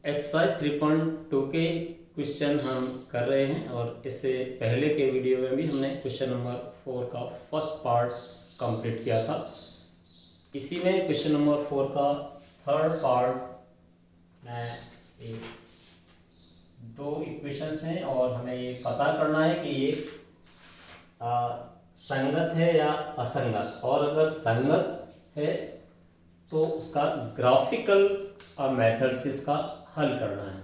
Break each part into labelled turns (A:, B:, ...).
A: Exercise 3.2 के question हम कर रहे हैं और इससे पहले के वीडियो में भी हमने क्वेश्चन नंबर 4 का फर्स्ट पार्ट कंप्लीट किया था। इसी में क्वेश्चन नंबर 4 का थर्ड पार्ट में दो इक्वेशंस हैं और हमें ये पता करना है कि ये संगत है या असंगत, और अगर संगत है तो उसका ग्राफिकल मेथड से इसका हल करना है।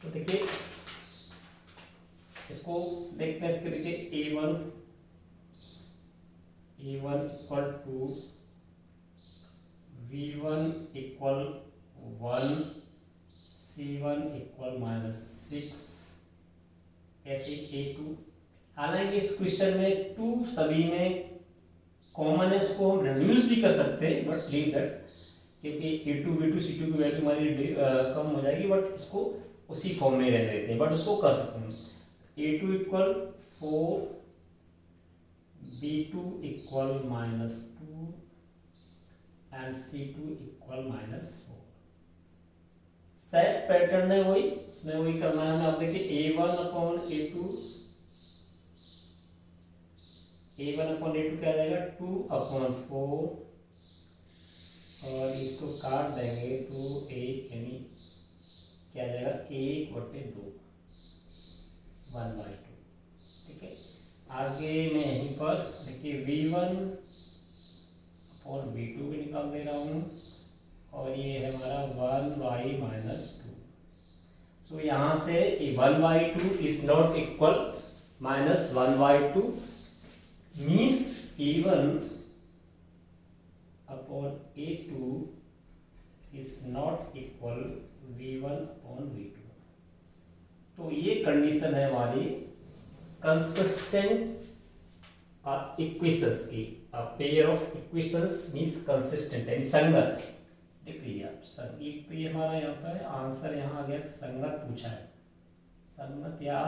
A: तो देखिए इसको देखते हैं। इसके देखिए A1 equal to V1 equal 1, C1 equal -6, ऐसे A2। हालांकि इस क्वेश्चन में 2 सभी में कॉमन है, इसको हम रिड्यूस भी कर सकते हैं, बट लीव दैट, क्योंकि A2 B2 C2 की वैल्यू हमारी कम हो जाएगी, बट इसको उसी फॉर्म में रहने देते हैं, बट उसको कर सकते हैं। A2 equal 4, B2 equal -2 and C2 equal -4। Set pattern है वही, इसमें वही करना है हमें। आप देखिए A1 अपॉन A2 क्या आ जाएगा 2/4, और इसको काट देंगे तो 1 यानी क्या आ जाएगा 1/2, 1/2। ठीक है, आगे मैं यहीं पर देखिए V1 और V2 भी निकाल दे रहा हूँ, और ये है हमारा 1/-2। सो यहाँ से 1/2 is not equal -1/2 means A1 upon A2 is not equal V1 upon V2। तो ये कंडीशन है हमारी कंसिस्टेंट इक्वेशंस की। Pair of equations means consistent है, संगत। देख लीजिए आप, एक तो ये हमारा यहाँ पर आंसर यहाँ आ गया, संगत पूछा है। संगत या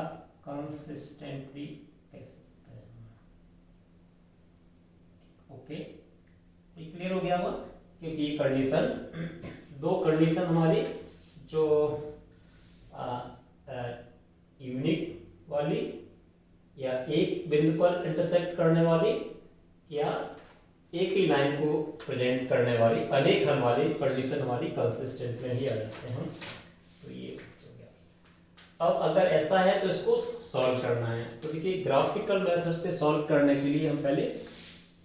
A: कंसिस्टेंट भी कह सकते हैं। ओके, ये क्लियर हो गया हुआ, क्योंकि ये कंडीशन, दो कंडीशन हमारी जो यूनिक वाली या एक बिंदु पर इंटरसेक्ट करने वाली या एक ही लाइन को प्रेजेंट करने वाली अनेक हल वाली कंडीशन हमारी कंसिस्टेंट में ही आ जाते हैं। तो ये हो गया। अब अगर ऐसा है तो इसको सॉल्व करना है। तो देखिए ग्राफिकल मेथड से सॉल्व करने के लिए हम पहले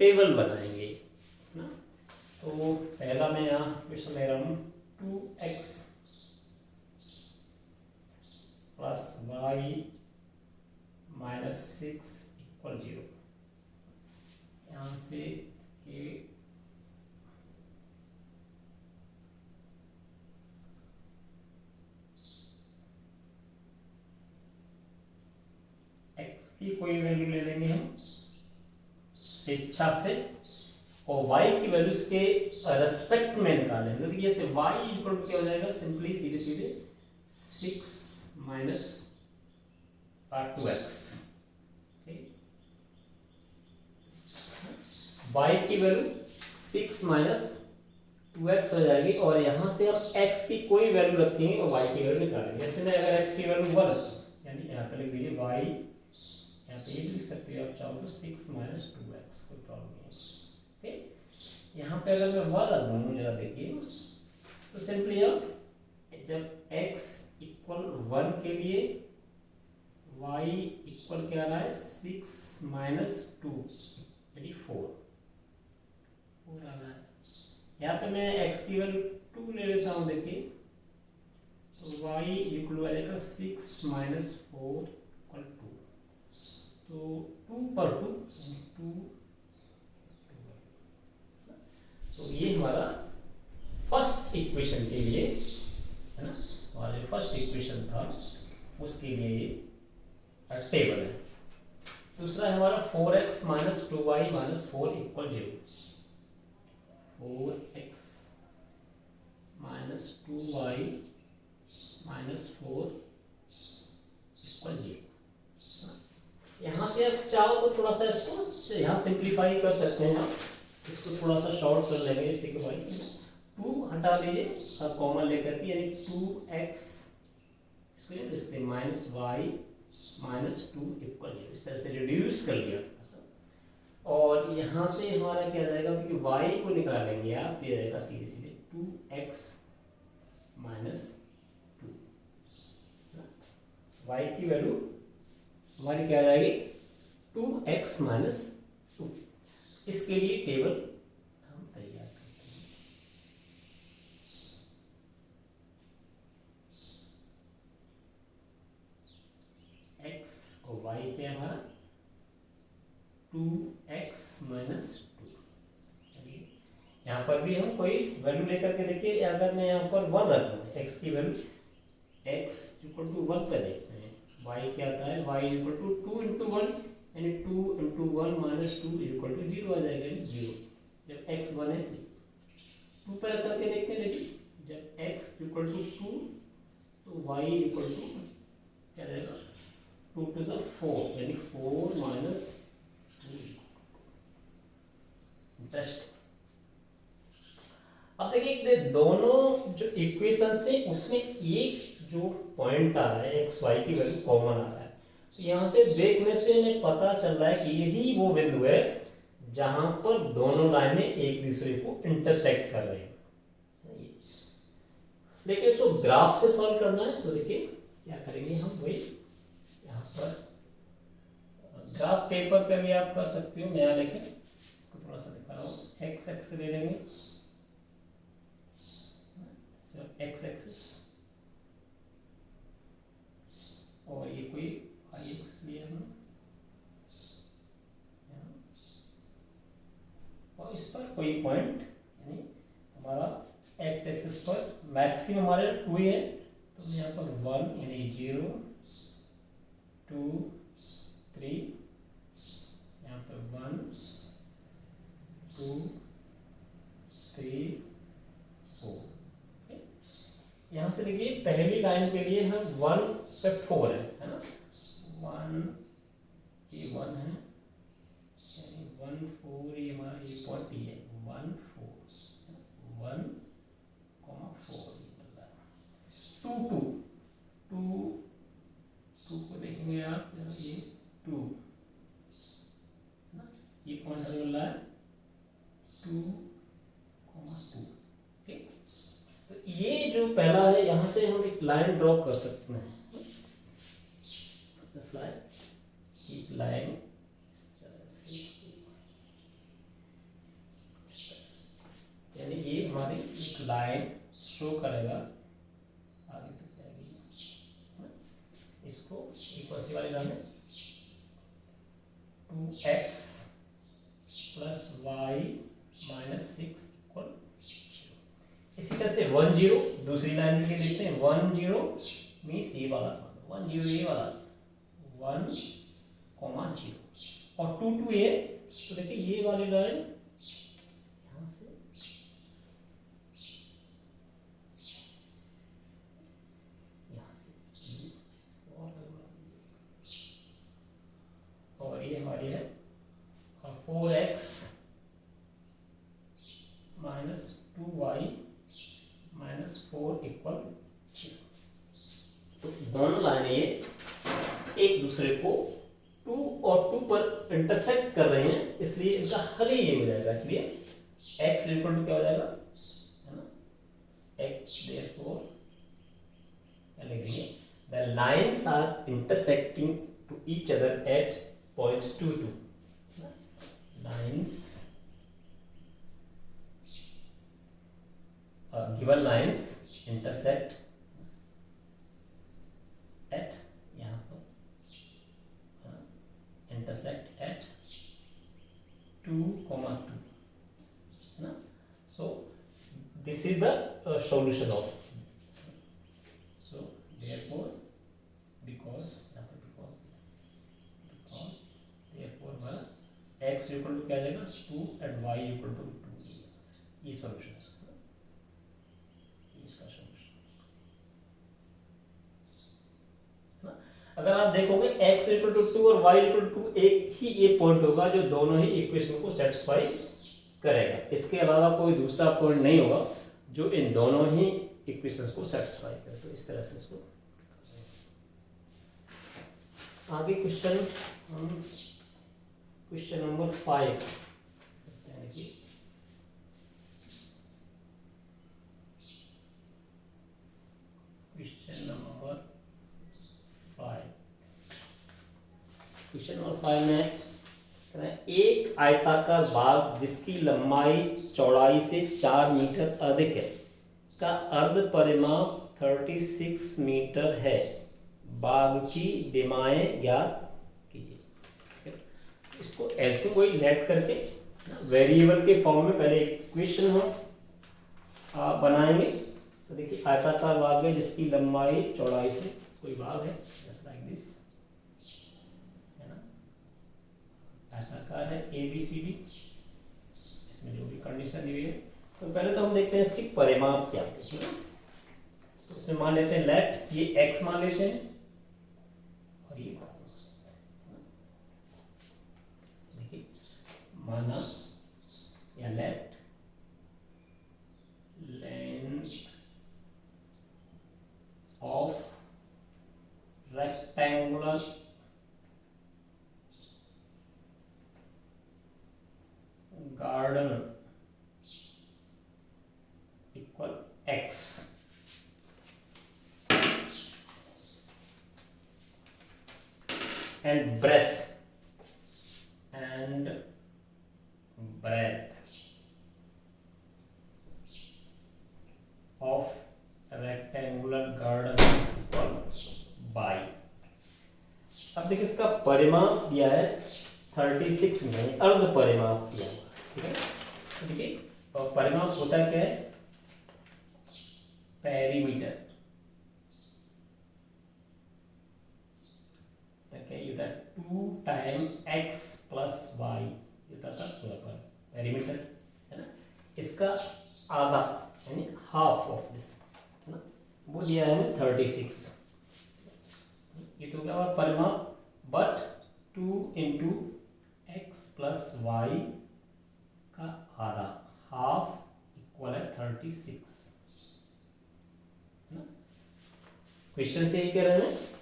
A: टेबल बनाएंगे ना। तो पहला मैं यहाँ क्वेश्चन ले रहा हूँ 2x प्लस y -6 इक्वल 0। यहाँ से कि x की कोई वैल्यू ले लेंगे हम स्वेच्छा से, और y की वैल्यू इसके रेस्पेक्ट में निकालेंगे। तो देखिए जैसे y इक्वल क्या हो जाएगा, सिंपली सीधे सीधे 6 - 2x। y की वैल्यू 6 - 2x हो जाएगी, और यहाँ से हम x की कोई वैल्यू रखेंगे और y की वैल्यू निकालेंगे। जैसे मैं अगर x की वैल्यू 1 यानी यहाँ पे लिख दीजिए y, यहाँ पे ये लिख सकते हो आप चाहो तो 6 - 2x, कोई प्रॉब्लम नहीं है। यहाँ पे अगर मैं 1 रख दूँ, जरा देखिए, तो सिंपली अब जब x इक्वल 1 के लिए y इक्वल क्या रहा है 6 - 2 यानी 4 आ रहा है। यहाँ पे मैं x की वैल्यू 2 ले लेता हूँ। देखिए तो y इक्वल आ जाएगा 6 - 4 इक्वल 2। तो 2 पर 2 2। तो ये हमारा फर्स्ट इक्वेशन के लिए है ना, हमारे फर्स्ट इक्वेशन था उसके लिए ये टेबल है। दूसरा है हमारा 4x - 2y - 4 equal 0। 4x - 2y - 4 equal 0। यहाँ से आप चाहो तो थोड़ा सा इसको यहाँ सिंप्लीफाई कर सकते हैं। आप इसको थोड़ा सा शॉर्ट कर लेंगे, इससे कि भाई 2 हटा दीजिए अब कॉमन लेकर के, यानी 2x इसको लिख सकते हैं माइनस वाई माइनस 2 इक्वल 0। इस तरह से रिड्यूस कर लिया थोड़ा सा। और यहाँ से हमारा क्या जाएगा, तो कि y को निकालेंगे आप, तो ये जाएगा सीधे सीधे 2x माइनस 2। y की वैल्यू हमारी क्या आ जाएगी 2x माइनस 2। इसके लिए टेबल हम तैयार करते हैं। x और y क्या है हमारा 2x माइनस 2। यहाँ पर भी हम कोई वैल्यू लेकर के देखिए, अगर मैं यहाँ पर 1 रख लूँ, x की वैल्यू x इक्वल टू 1 पर देखते हैं, y क्या आता है y इक्वल टू 2 इंटू 1, यानी 2 इंटू 1 माइनस 2 इक्वल टू 0 आ जाएगा, यानी 0। जब x 1 है 2 पर रख करके देखते हैं, देखिए जब x इक्वल टू 2 तो y इक्वल टू क्या जाएगा 2 टू 4, यानी 4 माइनस 2। इंटरेस्ट। अब देखिए दोनों जो इक्वेशन से उसमें एक जो पॉइंट आ रहा है एक्स वाई की वैल्यू कॉमन आ रहा है, तो यहाँ से देखने से हमें पता चल रहा है कि यही वो बिंदु है जहां पर दोनों लाइनें एक दूसरे को इंटरसेक्ट कर रही हैं। देखिए इसको ग्राफ से सॉल्व करना है, तो देखिए क्या करेंगे हम, वही यहाँ पर ग्राफ पेपर पे भी आप कर सकते हो, नया लेके इसको थोड़ा सा दिखा रहा हूँ। एक्स एक्स ले लेंगे, एक्स एक्सिस, और ये कोई वाई एक्सिस लिया हमने, और इस पर कोई पॉइंट, यानी हमारा एक्स एक्सिस पर मैक्सिमम हमारे 2 है, तो यहाँ पर 1 यानी 0 2 3, यहाँ पर 1 2 3 4। यहाँ से देखिए पहली लाइन के लिए हम 1 पे 4 है ना, 1 ये 1 है, यानी 1 4 ये हमारा ये पॉइंट है 1 4 1 4 2 2 2 2 को देखेंगे आप, ये 2 ना, ये पॉइंट हमें मिला है 2 2। तो ये जो पहला है, यहाँ से हम एक लाइन ड्रॉ कर सकते हैं, एक लाइन इस तरह से, यानी ये हमारी एक लाइन शो करेगा आगे तक जाएगी। इसको इक्वल सी वाली line 2x plus y minus 6 equal. इसी तरह से 1 0 दूसरी लाइन के देखते हैं, 1 0 मीन्स ये वाला 1 0 ये वाला 1 0 और 2 2 ये, तो देखिए ये वाली लाइन यहाँ से यहाँ से और ये हमारी है 4x minus 2y minus 4 equal 0। तो दोनों लाइनें ये एक दूसरे को 2 और 2 पर इंटरसेक्ट कर रहे हैं, इसलिए इसका हल ही ये हो जाएगा। इसलिए x इक्वल टू क्या हो जाएगा, है ना, x therefore क्या लिखेंगे, the lines are intersecting to each other at points 2 2, lines given lines intersect at, यहाँ पर intersect at 2 2, है ना। So this is the solution of, so therefore because therefore x equal to क्या जाएगा 2 and y equal to 2, ये solution है इसका solution. अगर आप देखोगे x इक्वल टू 2 और y इक्वल टू 2, एक ही ये पॉइंट होगा जो दोनों ही इक्वेशन को सेटिस्फाई करेगा, इसके अलावा कोई दूसरा पॉइंट नहीं होगा जो इन दोनों ही इक्वेशंस को सेटिस्फाई करे। तो इस तरह से इसको आगे क्वेश्चन नंबर 5 देखिए। क्वेश्चन नंबर 5 में एक आयताकार बाग जिसकी लंबाई चौड़ाई से 4 मीटर अधिक है का अर्ध परिमाप 36 मीटर है, बाग की डिमाएं ज्ञात कीजिए। इसको ऐसे कोई लेट करके वेरिएबल के फॉर्म में पहले इक्वेशन हम बनाएंगे। तो देखिए आयताकार बाग है जिसकी लंबाई चौड़ाई से कोई बाग है जस्ट लाइक दिस, है ना, आयताकार है ABCD, इसमें जो भी कंडीशन दी हुई है। तो पहले तो हम देखते हैं इसकी परिमाप क्या है। तो इसमें मान लेते हैं लेट ये x मान लेते हैं और ये देखिए माना या late length of rectangular garden equal x and breadth of rectangular garden equal by। अब देखिए इसका परिमाप दिया है 36 में, अर्ध परिमाप दिया हुआ, ठीक है। तो देखिए और परिमाप होता क्या है, पेरीमीटर, क्या 2 time x plus y perimeter, है ना। इसका आधा यानी हाफ ऑफ दिस, है ना, वो दिया है हमें 36। ये तो क्या हुआ परिमाप, but 2 into x plus y का आधा, हाफ इक्वल है 36, है ना। क्वेश्चन से ये कह रहे हैं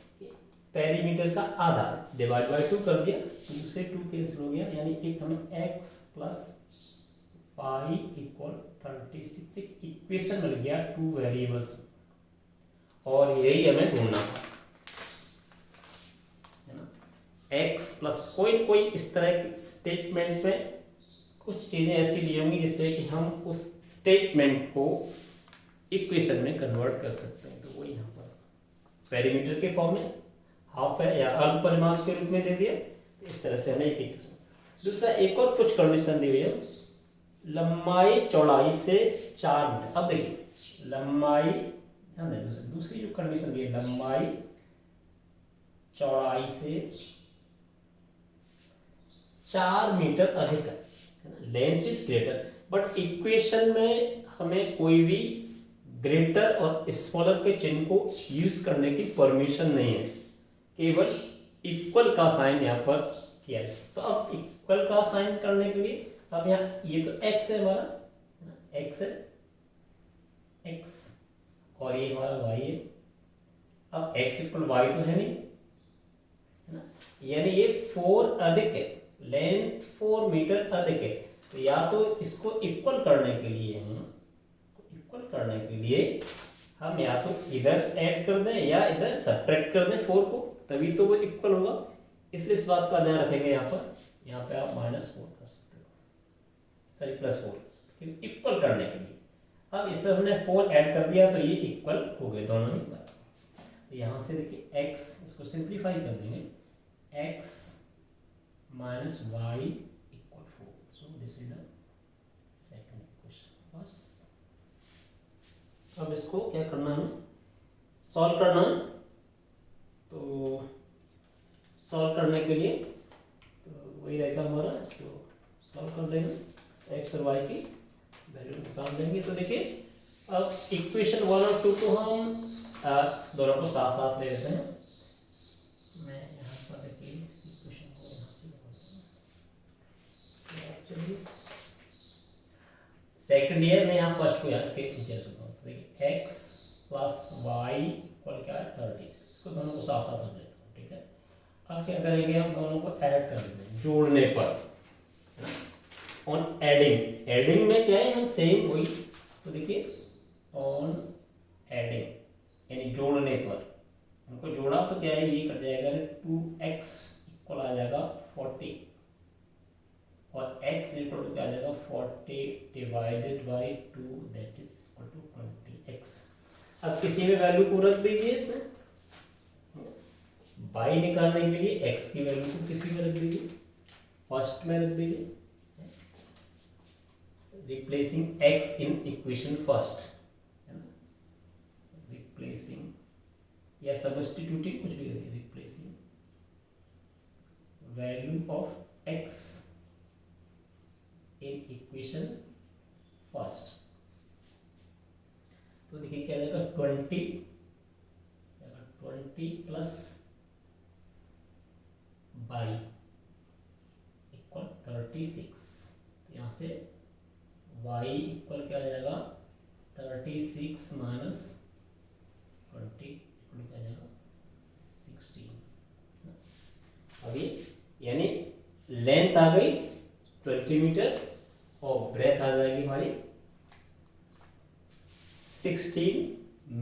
A: पेरीमीटर का आधा डिवाइड बाय 2 कर दिया, 2 से 2 कैंसिल हो गया, यानी एक हमें x plus pi equal 36 equation मिल गया 2 वेरिएबल्स, और यही हमें ढूंढना था, है ना। x प्लस कोई इस तरह के स्टेटमेंट में कुछ चीजें ऐसी दी होंगी जिससे कि हम उस स्टेटमेंट को इक्वेशन में कन्वर्ट कर सकते हैं। तो वो यहाँ पर पेरीमीटर के फॉर्म में हाफ है या अर्ध परिमाप के रूप में दे दिया, तो इस तरह से हमें एक इक्वेशन। दूसरा एक और कुछ कंडीशन दी हुई है, लंबाई चौड़ाई से 4 मीटर। अब देखिए लंबाई, दूसरी जो कंडीशन दी है, लंबाई चौड़ाई से 4 मीटर अधिक है, length is greater, but equation में हमें कोई भी ग्रेटर और स्मॉलर के चिन्ह को यूज करने की परमिशन नहीं है, केवल इक्वल का साइन यहाँ पर किया है। तो अब इक्वल का साइन करने के लिए अब यहाँ ये तो x है हमारा, x है x, और ये हमारा y है। अब x इक्वल y तो है नहीं, है ना, यानी ये 4 अधिक है, लेंथ 4 मीटर अधिक है। तो या तो इसको इक्वल करने के लिए हम या तो इधर ऐड कर दें या इधर सब्ट्रैक्ट कर दें 4 को, तभी तो वो इक्वल होगा। इसलिए इस बात का ध्यान रखेंगे, यहाँ पे आप -4 कर सकते हो, सॉरी +4 कर सकते हो इक्वल करने के लिए। अब इससे हमने 4 ऐड कर दिया तो ये इक्वल हो गए दोनों ही बार। तो यहाँ से देखिए x, इसको सिंप्लीफाई कर देंगे, x minus y equal 4। So this is the second equation. बस अब इसको क्या करना है, सॉल्व करना है। तो सॉल्व करने के लिए तो वही रहेगा हमारा, इसको सॉल्व कर देंगे, x और y की वैल्यू निकाल देंगे। तो देखिए अब इक्वेशन 1 और 2 को हम दोनों को साथ साथ ले लेते हैं। मैं यहाँ पर देखिए इक्वेशन को यहाँ से एक्चुअली सेकंड ईयर में यहाँ फर्स्ट को यहाँ इसके नीचे रखता हूँ। देखिए x प्लस वाई इक्वल क्या है 36। इसको दोनों को साथ साथ रख लेता हूँ, ठीक है। अब क्या करेंगे, हम दोनों को ऐड कर देते हैं जोड़ने पर। ऑन एडिंग, एडिंग में क्या है, हम सेम वही, तो देखिए ऑन एडिंग यानी जोड़ने पर हमको जोड़ा तो क्या है, ये कट जाएगा 2x इक्वल आ जाएगा 40 और x इक्वल टू क्या आ जाएगा 40 divided by 2 that is equal to 20x। अब किसी में वैल्यू को रख दीजिए इसमें, y निकालने के लिए x की वैल्यू को किसी में रख दीजिए, फर्स्ट में रख दीजिए, replacing x in equation first, है ना, रिप्लेसिंग या सब्स्टिट्यूटिंग कुछ भी करिए, replacing value of x in equation first. तो देखिए क्या जाएगा 20 प्लस बाई इक्वल 36। तो यहाँ से y इक्वल क्या आ जाएगा 36 माइनस 20 इक्वल क्या आ जाएगा 16। अभी यानी लेंथ आ गई 20 मीटर और ब्रेथ आ जाएगी हमारी 16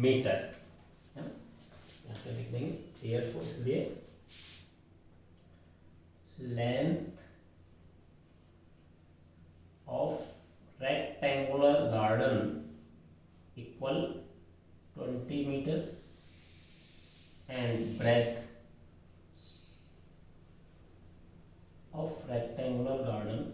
A: मीटर, है ना। यहाँ पे लिख देंगे therefore, इसलिए length of rectangular garden equal 20 metre and breadth of rectangular garden